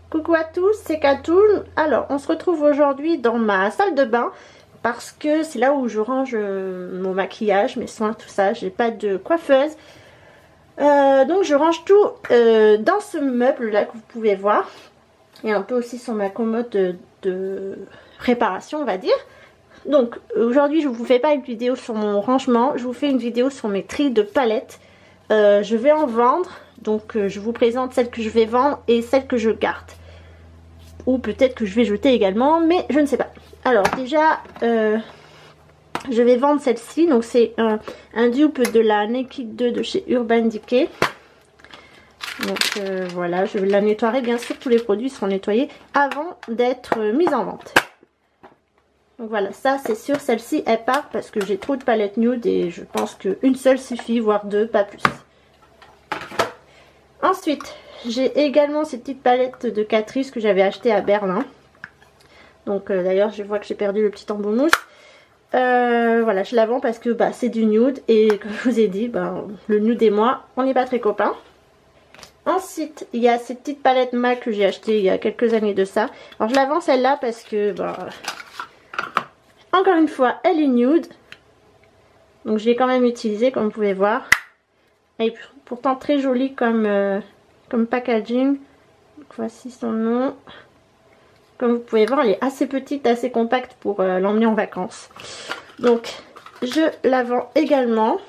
Coucou à tous, c'est Katoon. Alors, on se retrouve aujourd'hui dans ma salle de bain parce que c'est là où je range mon maquillage, mes soins, tout ça. J'ai pas de coiffeuse. Donc je range tout dans ce meuble là que vous pouvez voir. Et un peu aussi sur ma commode de réparation, on va dire. Donc aujourd'hui je vous fais pas une vidéo sur mon rangement, je vous fais une vidéo sur mes tris de palettes. Je vais en vendre, donc je vous présente celles que je vais vendre et celles que je garde. Ou peut-être que je vais jeter également, mais je ne sais pas. Alors déjà, je vais vendre celle-ci. Donc c'est un dupe de la Naked 2 de chez Urban Decay. Donc voilà, je la nettoierai. Bien sûr, tous les produits seront nettoyés avant d'être mis en vente. Donc voilà, ça c'est sûr, celle-ci elle part parce que j'ai trop de palettes nude et je pense qu'une seule suffit, voire deux, pas plus. Ensuite, j'ai également ces petites palettes de Catrice que j'avais achetées à Berlin. Donc d'ailleurs, je vois que j'ai perdu le petit embout mousse. Voilà, je la vends parce que c'est du nude et comme je vous ai dit, le nude et moi, on n'est pas très copains. Ensuite, il y a ces petites palettes MAC que j'ai achetées il y a quelques années de ça. Alors je la vends celle-là parce que, encore une fois, elle est nude. Donc je l'ai quand même utilisée comme vous pouvez voir. Elle est pourtant très jolie comme packaging. Donc, voici son nom. Comme vous pouvez voir, elle est assez petite, assez compacte pour l'emmener en vacances. Donc je la vends également.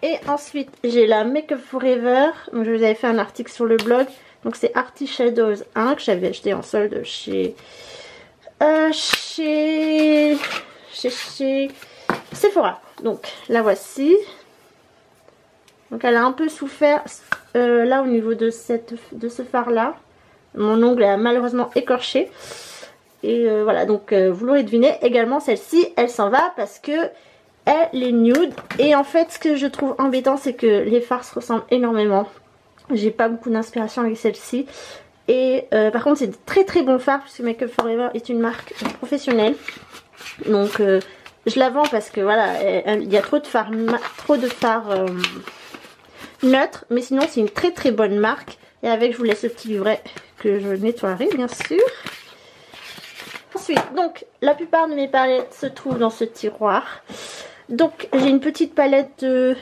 Et ensuite j'ai la Make Up Forever. Donc, je vous avais fait un article sur le blog. Donc c'est Arty Shadows 1 que j'avais acheté en solde chez Sephora. Donc la voici. Donc elle a un peu souffert là au niveau de ce fard là. Mon ongle a malheureusement écorché. Et voilà, donc vous l'aurez deviné, également celle-ci elle s'en va parce que elle est nude. Et en fait ce que je trouve embêtant c'est que les fards se ressemblent énormément. J'ai pas beaucoup d'inspiration avec celle-ci. Et par contre c'est de très très bons fards puisque Make Up Forever est une marque professionnelle. Donc je la vends parce que voilà, il y a trop de fards neutres. Mais sinon c'est une très très bonne marque. Et avec je vous laisse le petit livret que je nettoierai bien sûr. Ensuite, donc la plupart de mes palettes se trouvent dans ce tiroir. Donc j'ai une petite palette de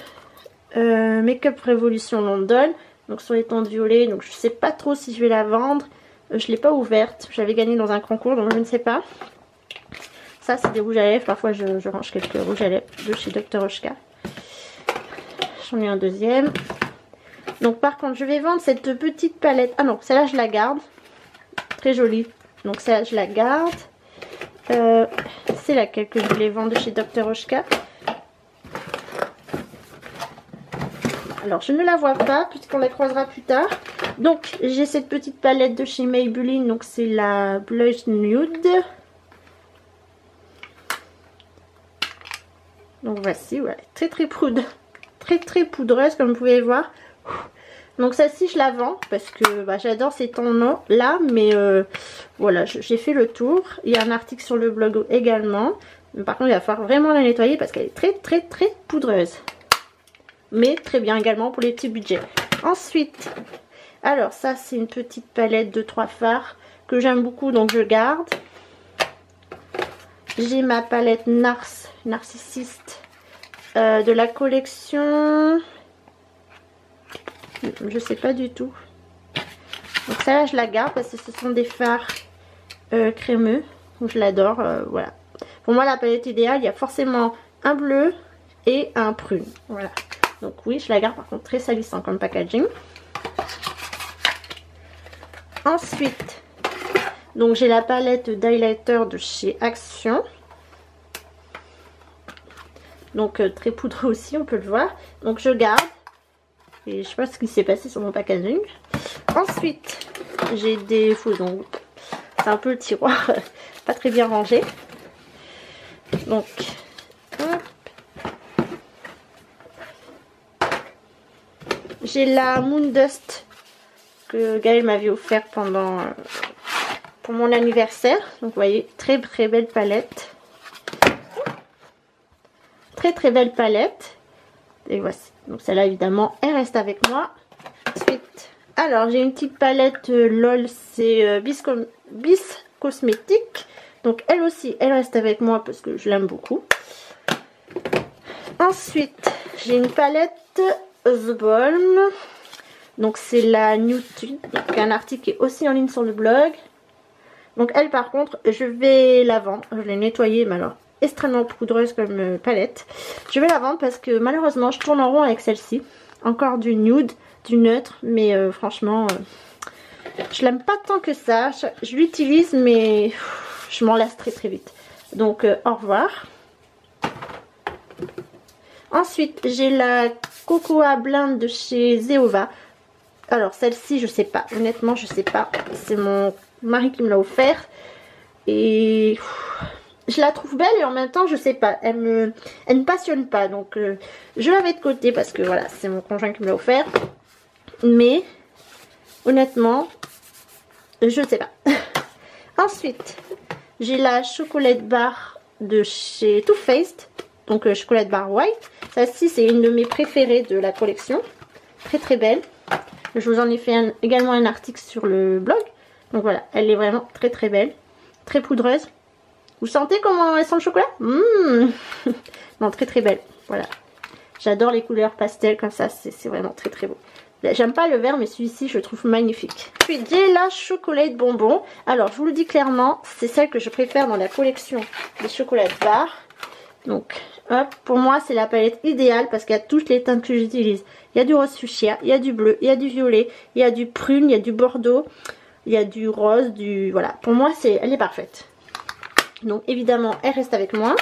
Make Up Revolution London. Donc sur les tons violets, donc je sais pas trop si je vais la vendre. Je l'ai pas ouverte, j'avais gagné dans un concours donc je ne sais pas. Ça c'est des rouges à lèvres, parfois je range quelques rouges à lèvres de chez Dr. Oshka. J'en ai un deuxième. Donc par contre je vais vendre cette petite palette. Ah non, celle-là je la garde. Très jolie. Donc celle-là je la garde. C'est laquelle que je voulais vendre de chez Dr. Oshka. Alors je ne la vois pas puisqu'on la croisera plus tard. Donc j'ai cette petite palette de chez Maybelline. Donc c'est la Blush Nude. Donc voici, ouais, très très poudreuse comme vous pouvez voir. Donc celle-ci je la vends parce que j'adore ces tons là. Mais voilà, j'ai fait le tour. Il y a un article sur le blog également. Mais par contre il va falloir vraiment la nettoyer parce qu'elle est très poudreuse. Mais très bien également pour les petits budgets. Ensuite, alors ça c'est une petite palette de 3 fards que j'aime beaucoup donc je garde. J'ai ma palette Narcissiste de la collection, je sais pas du tout. Donc celle-là je la garde parce que ce sont des fards crémeux. Donc je l'adore, voilà. Pour moi la palette idéale, il y a forcément un bleu et un prune. Voilà. Donc oui, je la garde par contre très salissant comme packaging. Ensuite, donc j'ai la palette d'highlighter de chez Action. Donc très poudreux aussi, on peut le voir. Donc je garde. Et je sais pas ce qui s'est passé sur mon packaging. Ensuite, j'ai des faux ongles. C'est un peu le tiroir pas très bien rangé. Donc, hop. J'ai la Moon Dust que Gaël m'avait offert pour mon anniversaire. Donc vous voyez, très belle palette. Très belle palette. Et voici. Donc celle-là évidemment, elle reste avec moi. Ensuite, Alors j'ai une petite palette LOL, c'est Bis Cosmétique. Donc elle aussi, elle reste avec moi parce que je l'aime beaucoup. Ensuite, j'ai une palette The Balm. Donc c'est la Nude. Donc un article qui est aussi en ligne sur le blog. Donc elle par contre, je vais la vendre. Je l'ai nettoyée, mais alors extrêmement poudreuse comme palette. Je vais la vendre parce que malheureusement je tourne en rond avec celle-ci. Encore du nude, du neutre, mais franchement, je l'aime pas tant que ça. Je l'utilise, mais je m'en lasse très très vite. Donc au revoir. Ensuite, j'ai la Cocoa Blend de chez Zeova. Alors celle-ci, je sais pas. Honnêtement, je sais pas. C'est mon mari qui me l'a offert. Et je la trouve belle et en même temps, je sais pas. Elle me passionne pas. Donc je la mets de côté parce que voilà, c'est mon conjoint qui me l'a offert. Mais honnêtement, je sais pas. Ensuite, j'ai la Chocolate Bar de chez Too Faced. Donc Chocolate Bar White. Celle-ci, c'est une de mes préférées de la collection. Très très belle. Je vous en ai fait également un article sur le blog. Donc voilà, elle est vraiment très très belle. Très poudreuse. Vous sentez comment elle sent le chocolat? Non, très très belle. Voilà. J'adore les couleurs pastel comme ça. C'est vraiment très très beau. J'aime pas le vert, mais celui-ci, je le trouve magnifique. Puis j'ai la Chocolate Bonbon. Alors, je vous le dis clairement, c'est celle que je préfère dans la collection des Chocolate Bar. Donc, hop, pour moi, c'est la palette idéale parce qu'il y a toutes les teintes que j'utilise. Il y a du rose fuchsia, il y a du bleu, il y a du violet, il y a du prune, il y a du bordeaux, il y a du rose, du... Voilà, pour moi, elle est parfaite. Donc, évidemment, elle reste avec moi.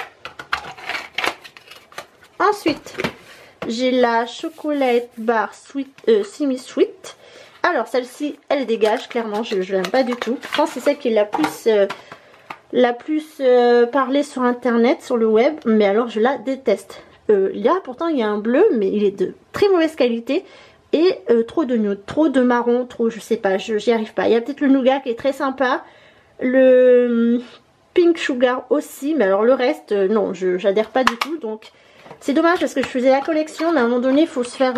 Ensuite, j'ai la Chocolate Bar Semi Sweet. Alors, celle-ci, elle dégage, clairement, je l'aime pas du tout. Je pense que c'est celle qui est la plus parlée sur internet, sur le web, mais alors je la déteste. Pourtant il y a un bleu, mais il est de très mauvaise qualité et trop de nude, trop de marron, trop, je sais pas, j'y arrive pas. Il y a peut-être le nougat qui est très sympa, le pink sugar aussi, mais alors le reste, non, j'adhère pas du tout. Donc c'est dommage parce que je faisais la collection, mais à un moment donné, il faut se faire,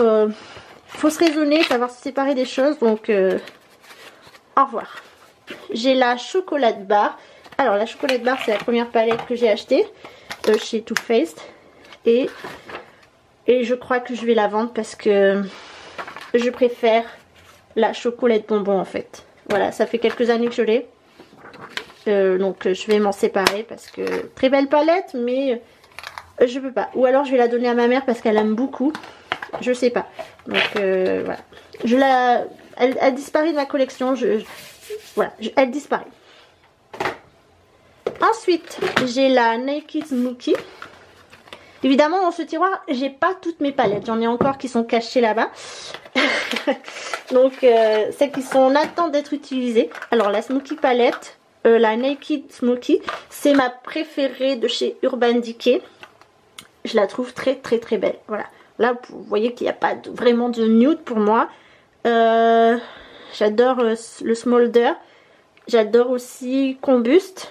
faut se raisonner, savoir se séparer des choses. Donc au revoir. J'ai la Chocolate Bar. Alors la Chocolate Bar, c'est la première palette que j'ai achetée chez Too Faced. Et je crois que je vais la vendre parce que je préfère la Chocolate Bonbon en fait. Voilà, ça fait quelques années que je l'ai. Donc je vais m'en séparer parce que très belle palette, mais je peux pas. Ou alors je vais la donner à ma mère parce qu'elle aime beaucoup. Je sais pas. Donc voilà. Elle disparaît de ma collection. Voilà, elle disparaît. Ensuite, j'ai la Naked Smokey. Évidemment, dans ce tiroir, j'ai pas toutes mes palettes. J'en ai encore qui sont cachées là-bas. Donc, celles qui sont en attente d'être utilisées. Alors, la Smokey palette, la Naked Smokey, c'est ma préférée de chez Urban Decay. Je la trouve très très très belle. Voilà. Là, vous voyez qu'il n'y a pas vraiment de nude pour moi. J'adore le Smolder. J'adore aussi Combust.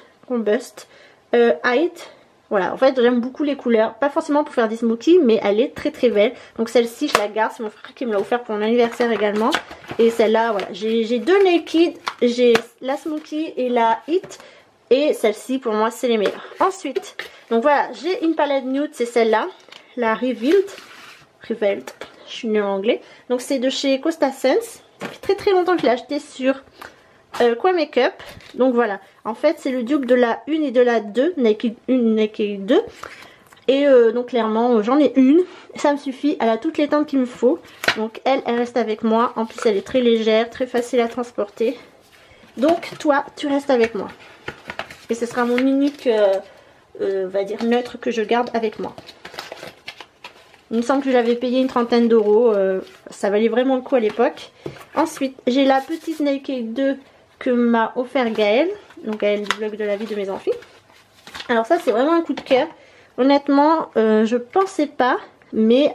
Height. Voilà, en fait j'aime beaucoup les couleurs, pas forcément pour faire des smokies, mais elle est très très belle. Donc celle-ci je la garde, c'est mon frère qui me l'a offert pour mon anniversaire également. Et celle-là, voilà, j'ai deux Naked, j'ai la Smokey et la Hit. Et celle-ci pour moi c'est les meilleures. Ensuite, donc voilà, j'ai une palette nude, c'est celle-là, la Revealed, je suis nulle en anglais. Donc c'est de chez Costa Sense, ça fait très très longtemps que je l'ai acheté sur Quoi Makeup. Donc voilà, en fait c'est le dupe de la 1 et de la 2, Naked 1, Naked 2. Et donc clairement j'en ai une, ça me suffit, elle a toutes les teintes qu'il me faut. Donc elle reste avec moi, en plus elle est très légère, très facile à transporter. Donc toi tu restes avec moi. Et ce sera mon unique, on va dire neutre que je garde avec moi. Il me semble que j'avais payé une trentaine d'euros, ça valait vraiment le coup à l'époque. Ensuite j'ai la petite Naked 2 que m'a offert Gaëlle, donc Gaëlle du blog de la vie de mes enfants. Alors ça c'est vraiment un coup de cœur. Honnêtement je pensais pas, mais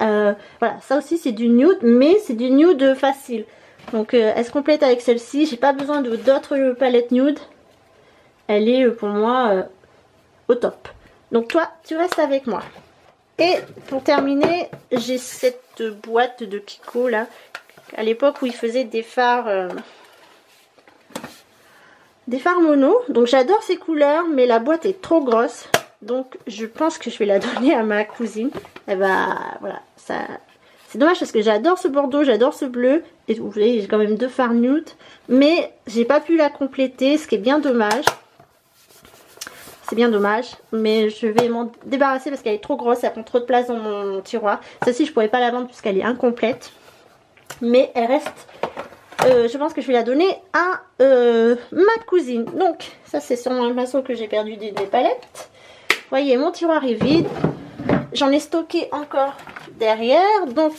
voilà, ça aussi c'est du nude, mais c'est du nude facile. Donc elle se complète avec celle-ci, j'ai pas besoin d'autres palettes nude. Elle est pour moi au top. Donc toi tu restes avec moi. Et pour terminer, j'ai cette boîte de Kiko là, à l'époque où il faisait des fards mono. Donc j'adore ces couleurs, mais la boîte est trop grosse. Donc je pense que je vais la donner à ma cousine. Et bah voilà, ça... C'est dommage parce que j'adore ce bordeaux, j'adore ce bleu. Et vous voyez, j'ai quand même 2 fards nude. Mais j'ai pas pu la compléter, ce qui est bien dommage. C'est bien dommage. Mais je vais m'en débarrasser parce qu'elle est trop grosse, elle prend trop de place dans mon tiroir. Celle-ci, je pourrais pas la vendre puisqu'elle est incomplète. Mais elle reste... je pense que je vais la donner à ma cousine. Donc, ça c'est sur mon pinceau que j'ai perdu des palettes. Vous voyez, mon tiroir est vide. J'en ai stocké encore derrière. Donc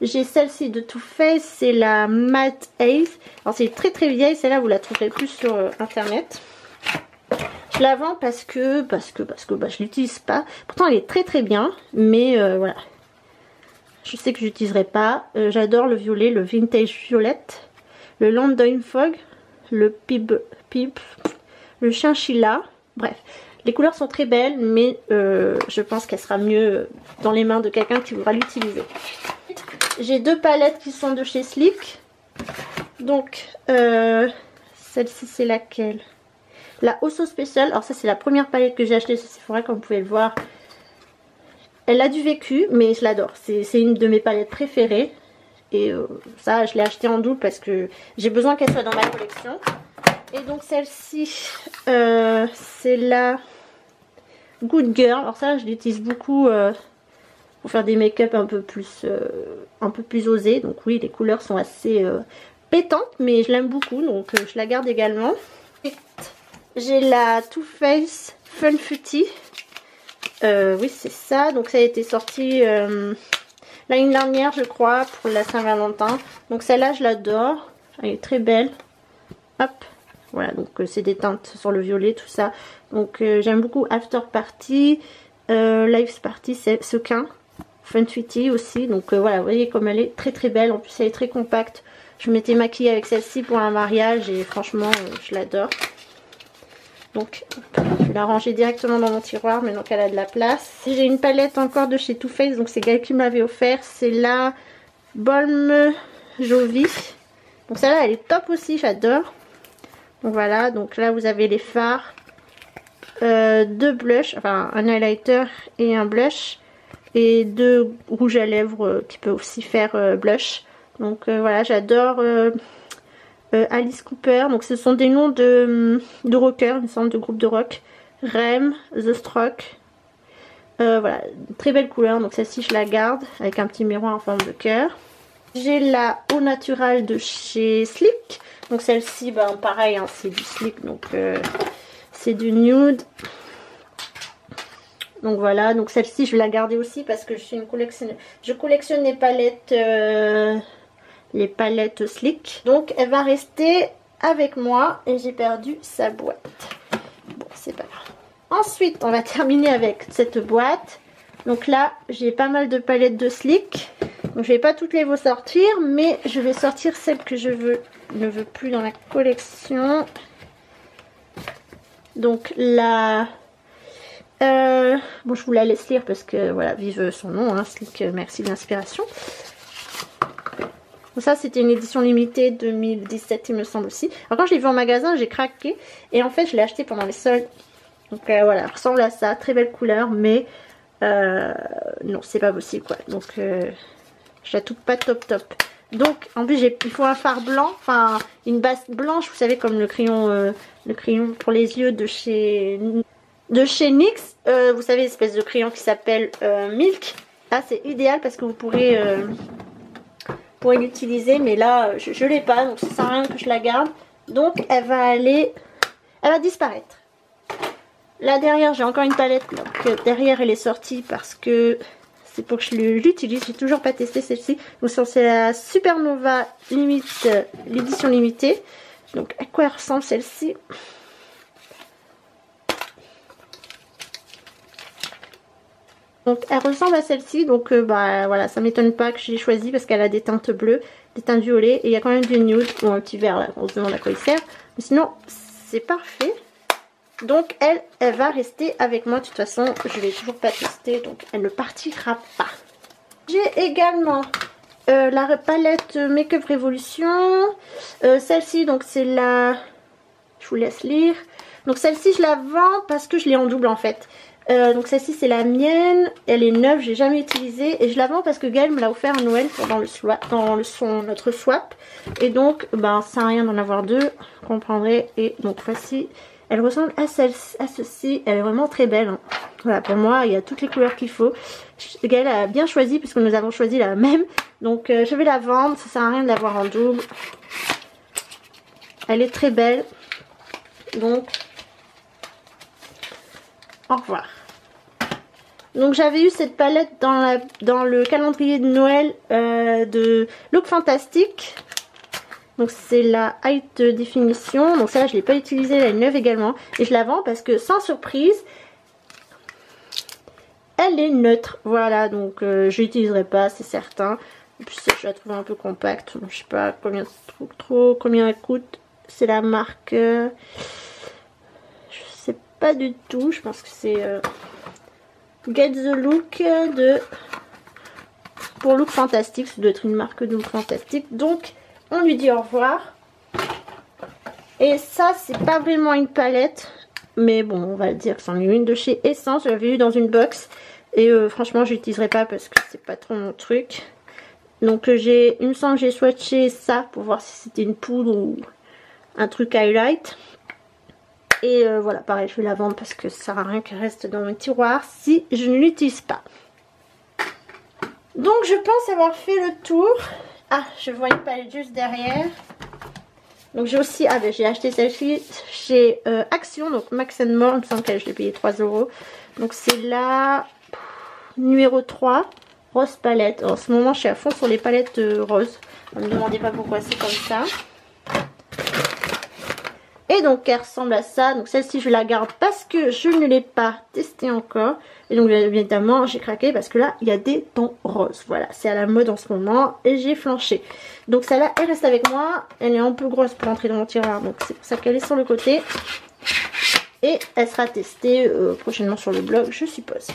j'ai celle-ci de Too Faced, c'est la Matte Ace. Alors c'est très très vieille, celle-là vous la trouverez plus sur internet. Je la vends parce que bah, je l'utilise pas. Pourtant elle est très très bien, mais voilà. Je sais que je l'utiliserai pas. J'adore le violet, le Vintage Violette, le London Fog, le Pib, le Chinchilla. Bref. Les couleurs sont très belles, mais je pense qu'elle sera mieux dans les mains de quelqu'un qui voudra l'utiliser. J'ai 2 palettes qui sont de chez Sleek. Donc, celle-ci, c'est laquelle? La Osso Special. Alors ça, c'est la première palette que j'ai achetée chez Sephora, comme vous pouvez le voir. Elle a du vécu, mais je l'adore. C'est une de mes palettes préférées. Et ça, je l'ai achetée en double parce que j'ai besoin qu'elle soit dans ma collection. Et donc celle-ci, c'est la Good Girl. Alors ça, je l'utilise beaucoup pour faire des make-up un peu plus osés. Donc oui, les couleurs sont assez pétantes, mais je l'aime beaucoup, donc je la garde également. J'ai la Too Faced Fun Futy. Oui, c'est ça. Donc ça a été sorti l'année dernière, je crois, pour la Saint-Valentin. Donc celle-là, je l'adore. Elle est très belle. Hop. Voilà, donc c'est des teintes sur le violet, tout ça. Donc j'aime beaucoup After Party, Live Party, c'est sequin, Fun Sweetie aussi. Donc voilà, vous voyez comme elle est très très belle. En plus elle est très compacte. Je m'étais maquillée avec celle-ci pour un mariage et franchement je l'adore. Donc je vais la ranger directement dans mon tiroir maintenant qu'elle a de la place. J'ai une palette encore de chez Too Faced, donc c'est Gaël qui me l'avait offert. C'est la Balm Jovi. Donc celle-là elle est top aussi, j'adore. Donc voilà, donc là vous avez les fards, 2 blushs, enfin un highlighter et un blush, et 2 rouges à lèvres qui peut aussi faire blush. Donc voilà, j'adore Alice Cooper. Donc ce sont des noms de rockers, une sorte de groupe de rock. Rem, The Stroke. Voilà, très belle couleur. Donc celle-ci je la garde avec un petit miroir en forme de cœur. J'ai la Eau Naturale de chez Sleek. Donc celle-ci, ben, pareil, hein, c'est du Sleek, donc c'est du nude. Donc voilà, donc celle-ci je vais la garder aussi parce que je suis une collectionneuse. Je collectionne les palettes Sleek. Donc elle va rester avec moi et j'ai perdu sa boîte. Bon, c'est pas grave. Ensuite, on va terminer avec cette boîte. Donc là, j'ai pas mal de palettes de Sleek. Donc je vais pas toutes les vous sortir, mais je vais sortir celles que je ne veux plus dans la collection. Donc la... bon, je vous la laisse lire parce que voilà, vive son nom, hein, Sleek, merci de l'inspiration. Ça, c'était une édition limitée 2017, il me semble aussi. Alors quand je l'ai vu en magasin, j'ai craqué. Et en fait, je l'ai acheté pendant les soldes. Donc voilà, elle ressemble à ça, très belle couleur, mais non, c'est pas possible quoi. Donc je la trouve pas top. Donc en plus il faut un fard blanc, enfin une base blanche, vous savez, comme le crayon pour les yeux de chez NYX. Vous savez, l'espèce de crayon qui s'appelle Milk. Là c'est idéal parce que vous pourrez l'utiliser, mais là je l'ai pas, donc ça sert à rien que je la garde. Donc elle va disparaître. Là derrière j'ai encore une palette, donc derrière elle est sortie parce que c'est pour que je l'utilise. J'ai toujours pas testé celle-ci. Donc c'est la Supernova Limite, l'édition limitée. Donc à quoi elle ressemble celle-ci? Donc elle ressemble à celle-ci. Donc bah voilà, ça m'étonne pas que j'ai choisi parce qu'elle a des teintes bleues, des teintes violettes et il y a quand même du nude. Bon, un petit vert là, on se demande à quoi il sert. Mais sinon c'est parfait. Donc elle va rester avec moi. De toute façon, je ne l'ai toujours pas testée, donc elle ne partira pas. J'ai également La palette Make-up Révolution. Celle-ci, donc c'est la... Je vous laisse lire. Donc celle-ci, je la vends parce que je l'ai en double en fait. Donc celle-ci, c'est la mienne. Elle est neuve, j'ai jamais utilisée. Et je la vends parce que Gaëlle me l'a offert à Noël pendant notre swap. Et donc, ben, ça sert à rien d'en avoir deux. Vous comprendrez. Et donc voici... Elle ressemble à ceci. Elle est vraiment très belle. Hein. Voilà, pour moi, il y a toutes les couleurs qu'il faut. Gaëlle a bien choisi puisque nous avons choisi la même. Donc, je vais la vendre. Ça sert à rien de l'avoir en double. Elle est très belle. Donc, au revoir. Donc, j'avais eu cette palette dans le calendrier de Noël de Look Fantastic. Donc c'est la Height Définition. Donc celle-là je ne l'ai pas utilisée, elle est neuve également. Et je la vends parce que sans surprise, elle est neutre. Voilà, donc je l'utiliserai pas, c'est certain. Et puis je la trouve un peu compacte. Donc, je sais pas combien elle coûte. C'est la marque... je sais pas du tout. Je pense que c'est Get the Look pour Look Fantastic. Ça doit être une marque de Look Fantastic. Donc... on lui dit au revoir. Et ça, c'est pas vraiment une palette. Mais bon, on va le dire que c'en est une de chez Essence. Je l'avais eu dans une box. Et franchement, je l'utiliserai pas parce que c'est pas trop mon truc. Donc, il me semble que j'ai swatché ça pour voir si c'était une poudre ou un truc highlight. Et voilà, pareil, je vais la vendre parce que ça sert à rien qu'elle reste dans mon tiroir si je ne l'utilise pas. Donc, je pense avoir fait le tour. Ah, je vois une palette juste derrière. Donc j'ai aussi... ah ben j'ai acheté celle-ci chez Action, donc Max More. Il me semble que je l'ai payé 3 €. Donc c'est la numéro 3, rose palette. En ce moment je suis à fond sur les palettes roses. Ne me demandez pas pourquoi c'est comme ça. Et donc elle ressemble à ça. Donc celle-ci je la garde parce que je ne l'ai pas testée encore. Et donc évidemment j'ai craqué parce que là il y a des tons roses. Voilà, c'est à la mode en ce moment et j'ai flanché. Donc celle-là elle reste avec moi. Elle est un peu grosse pour entrer dans mon tiroir. Donc c'est pour ça qu'elle est sur le côté. Et elle sera testée prochainement sur le blog, je suppose.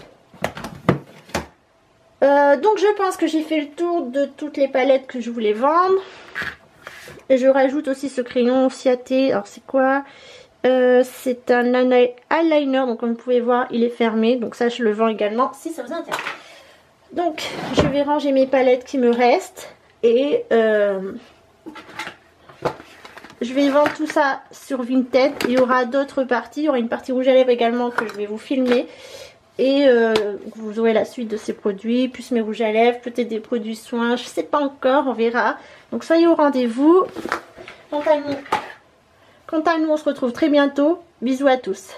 Donc je pense que j'ai fait le tour de toutes les palettes que je voulais vendre. Et je rajoute aussi ce crayon Ciaté. Alors c'est quoi? C'est un eyeliner. Donc comme vous pouvez voir il est fermé. Donc ça je le vends également si ça vous intéresse. Donc je vais ranger mes palettes qui me restent. Et je vais vendre tout ça sur Vinted. Il y aura d'autres parties. Il y aura une partie rouge à lèvres également que je vais vous filmer. Et vous aurez la suite de ces produits, plus mes rouges à lèvres, peut-être des produits soins, je sais pas encore, on verra. Donc soyez au rendez-vous. Quant à nous, on se retrouve très bientôt. Bisous à tous.